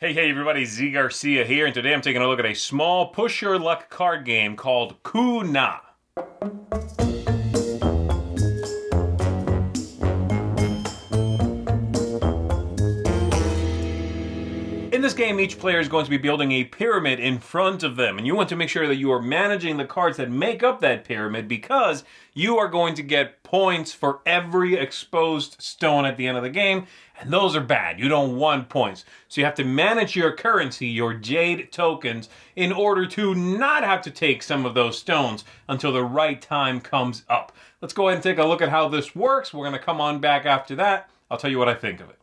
Hey everybody, Zee Garcia here, and today I'm taking a look at a small push your luck card game called Kuna. In this game, each player is going to be building a pyramid in front of them, and you want to make sure that you are managing the cards that make up that pyramid because you are going to get points for every exposed stone at the end of the game, and those are bad. You don't want points. So you have to manage your currency, your jade tokens, in order to not have to take some of those stones until the right time comes up. Let's go ahead and take a look at how this works. We're going to come on back after that. I'll tell you what I think of it.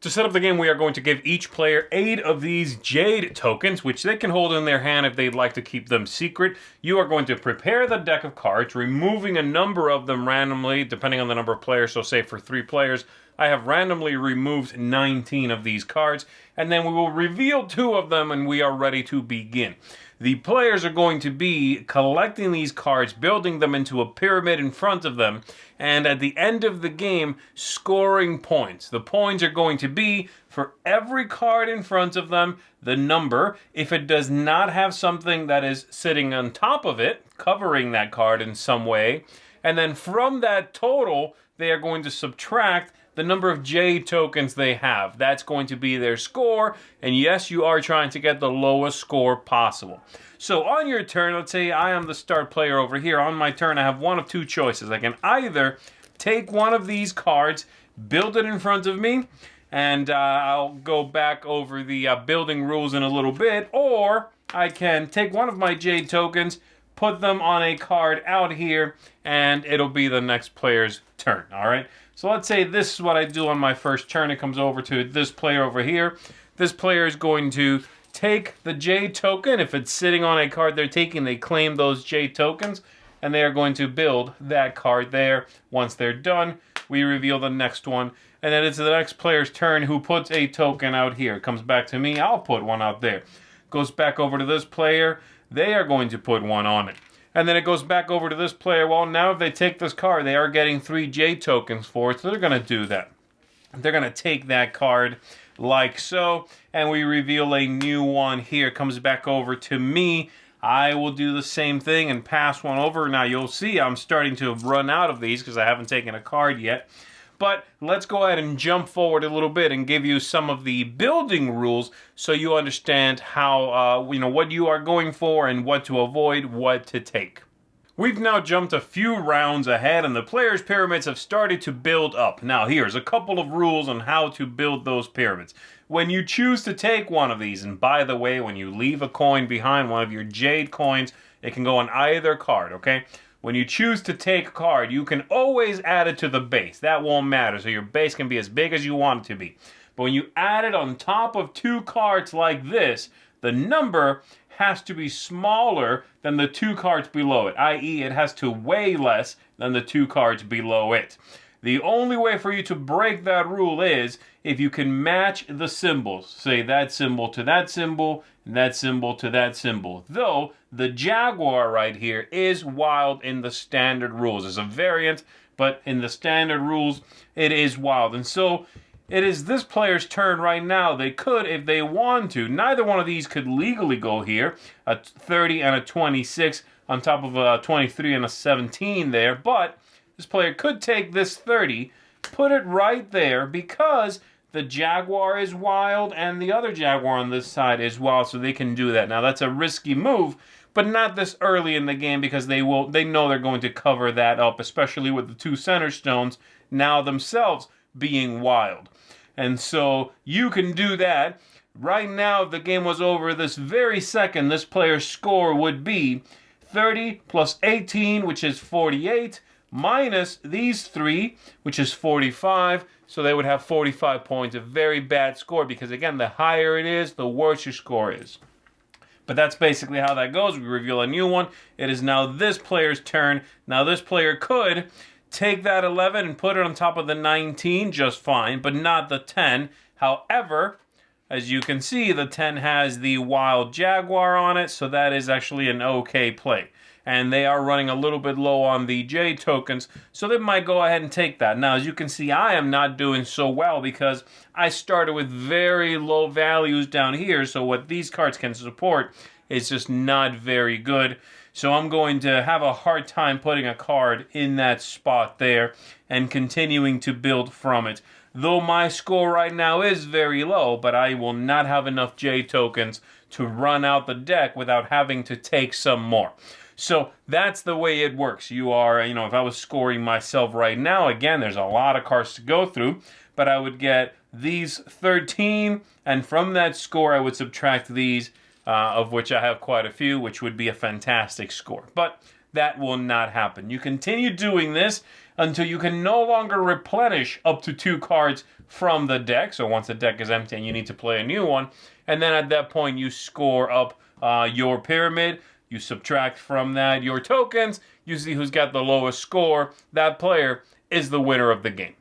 To set up the game, we are going to give each player 8 of these jade tokens, which they can hold in their hand if they'd like to keep them secret. You are going to prepare the deck of cards, removing a number of them randomly, depending on the number of players. So say for 3 players, I have randomly removed 19 of these cards, and then we will reveal 2 of them and we are ready to begin. The players are going to be collecting these cards, building them into a pyramid in front of them, and at the end of the game, scoring points. The points are going to be, for every card in front of them, the number. If it does not have something that is sitting on top of it, covering that card in some way, and then from that total, they are going to subtract the number of jade tokens they have. That's going to be their score, and yes, you are trying to get the lowest score possible. So on your turn, let's say I am the start player over here. On my turn, I have one of 2 choices. I can either take one of these cards, build it in front of me, and I'll go back over the building rules in a little bit, or I can take one of my jade tokens, put them on a card out here, and it'll be the next player's turn, all right? So let's say this is what I do on my first turn. It comes over to this player over here. This player is going to take the jade token. If it's sitting on a card they're taking, they claim those jade tokens, and they are going to build that card there. Once they're done, we reveal the next one, and then it's the next player's turn who puts a token out here. It comes back to me. I'll put one out there. Goes back over to this player. They are going to put one on it. And then it goes back over to this player. Well, now if they take this card, they are getting 3 jade tokens for it, so they're going to do that. They're going to take that card like so, and we reveal a new one here. It comes back over to me. I will do the same thing and pass one over. Now, you'll see I'm starting to run out of these because I haven't taken a card yet. But let's go ahead and jump forward a little bit and give you some of the building rules so you understand how, what you are going for and what to avoid, what to take. We've now jumped a few rounds ahead and the players' pyramids have started to build up. Now here's a couple of rules on how to build those pyramids. When you choose to take one of these, and by the way, when you leave a coin behind, one of your jade coins, it can go on either card, okay? When you choose to take a card, you can always add it to the base. That won't matter, so your base can be as big as you want it to be. But when you add it on top of 2 cards like this, the number has to be smaller than the 2 cards below it, i.e. it has to weigh less than the 2 cards below it. The only way for you to break that rule is if you can match the symbols. Say that symbol to that symbol, and that symbol to that symbol. Though, the jaguar right here is wild in the standard rules. It's a variant, but in the standard rules, it is wild. And so, it is this player's turn right now. They could, if they want to. Neither one of these could legally go here. A 30 and a 26 on top of a 23 and a 17 there. But this player could take this 30, put it right there because the jaguar is wild and the other jaguar on this side is wild, so they can do that. Now that's a risky move, but not this early in the game because they know they're going to cover that up, especially with the 2 center stones now themselves being wild. And so you can do that. Right now, if the game was over this very second, this player's score would be 30 plus 18, which is 48, minus these 3, which is 45. So they would have 45 points, a very bad score, because again, the higher it is, the worse your score is. But that's basically how that goes. We reveal a new one. It is now this player's turn. Now this player could take that 11 and put it on top of the 19 just fine, but not the 10. However, As you can see, the 10 has the Wild Jaguar on it, so that is actually an okay play. And they are running a little bit low on the J tokens, so they might go ahead and take that. Now, as you can see, I am not doing so well because I started with very low values down here, so what these cards can support is just not very good. So I'm going to have a hard time putting a card in that spot there and continuing to build from it. Though my score right now is very low, but I will not have enough J tokens to run out the deck without having to take some more. So that's the way it works. You are, if I was scoring myself right now, again, there's a lot of cards to go through, but I would get these 13, and from that score, I would subtract these, of which I have quite a few, which would be a fantastic score. But that will not happen. You continue doing this until you can no longer replenish up to 2 cards from the deck. So once the deck is empty and you need to play a new one, and then at that point you score up your pyramid. You subtract from that your tokens. You see who's got the lowest score. That player is the winner of the game.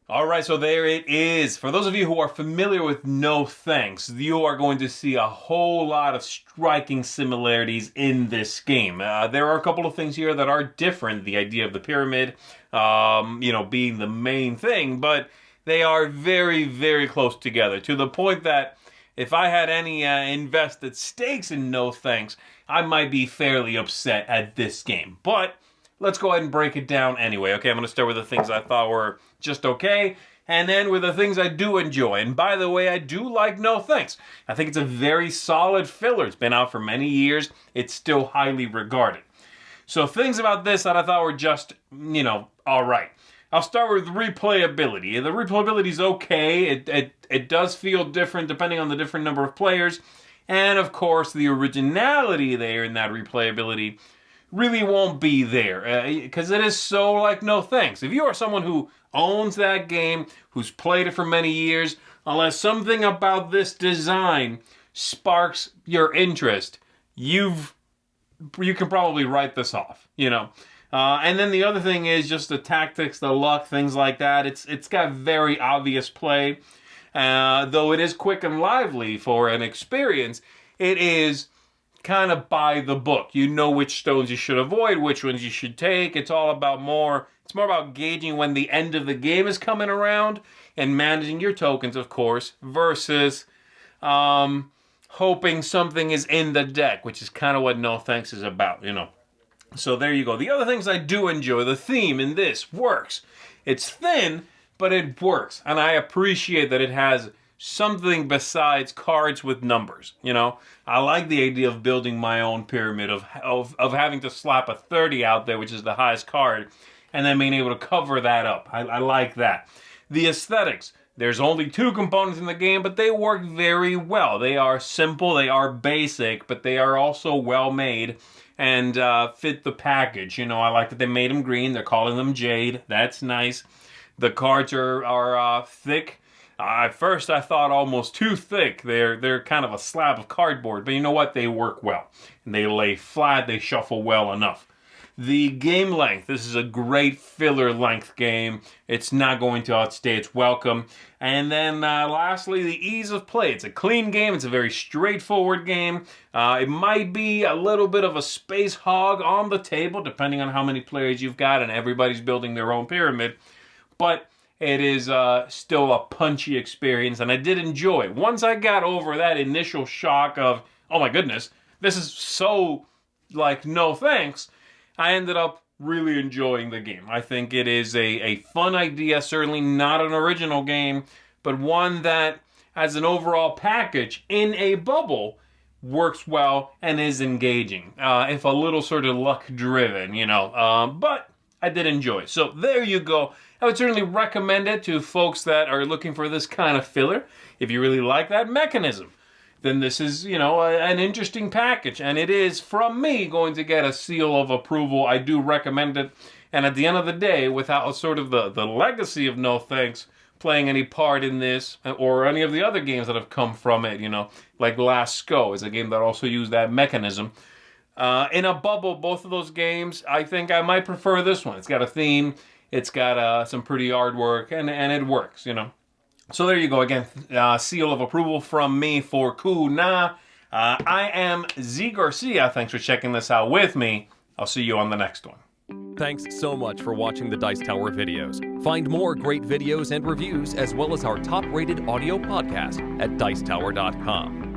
All right, so there it is. For those of you who are familiar with No Thanks, you are going to see a whole lot of striking similarities in this game. There are a couple of things here that are different. The idea of the pyramid, being the main thing, but they are very, very close together to the point that if I had any invested stakes in No Thanks, I might be fairly upset at this game. But let's go ahead and break it down anyway. Okay, I'm going to start with the things I thought were just okay, and then with the things I do enjoy. And by the way, I do like No Thanks. I think it's a very solid filler. It's been out for many years. It's still highly regarded. So things about this that I thought were just, all right. I'll start with replayability. The replayability is okay. It does feel different depending on the different number of players. And of course, the originality there in that replayability really won't be there because it is so like No Thanks. If you are someone who owns that game, who's played it for many years, unless something about this design sparks your interest, you can probably write this off, And then the other thing is just the tactics, the luck, things like that. It's got very obvious play. Though it is quick and lively for an experience, it is kind of by the book. You know which stones you should avoid, which ones you should take. It's more about gauging when the end of the game is coming around and managing your tokens, of course, versus hoping something is in the deck, which is kind of what No Thanks is about, So there you go. The other things I do enjoy, the theme in this works. It's thin, but it works. And I appreciate that it has something besides cards with numbers. I like the idea of building my own pyramid, of having to slap a 30 out there, which is the highest card, and then being able to cover that up. I like that. The aesthetics. There's only 2 components in the game, but they work very well. They are simple, they are basic, but they are also well made and fit the package. I like that they made them green. They're calling them Jade. That's nice. The cards are thick. At first, I thought almost too thick. They're kind of a slab of cardboard, but you know what? They work well. And they lay flat. They shuffle well enough. The game length. This is a great filler length game. It's not going to outstay its welcome. And then lastly, the ease of play. It's a clean game. It's a very straightforward game. It might be a little bit of a space hog on the table, depending on how many players you've got, and everybody's building their own pyramid. But it is still a punchy experience, and I did enjoy it. Once I got over that initial shock of, oh my goodness, this is so like No Thanks, I ended up really enjoying the game. I think it is a fun idea, certainly not an original game, but one that, as an overall package in a bubble, works well and is engaging. If a little sort of luck-driven, but I did enjoy it. So there you go. I would certainly recommend it to folks that are looking for this kind of filler. If you really like that mechanism, then this is, an interesting package. And it is, from me, going to get a seal of approval. I do recommend it. And at the end of the day, without sort of the legacy of No Thanks playing any part in this, or any of the other games that have come from it, like Last Go is a game that also used that mechanism. In a bubble, both of those games, I think I might prefer this one. It's got a theme. It's got some pretty artwork, and it works, So there you go. Again, seal of approval from me for Kuna. I am Zee Garcia. Thanks for checking this out with me. I'll see you on the next one. Thanks so much for watching the Dice Tower videos. Find more great videos and reviews, as well as our top-rated audio podcast at Dicetower.com.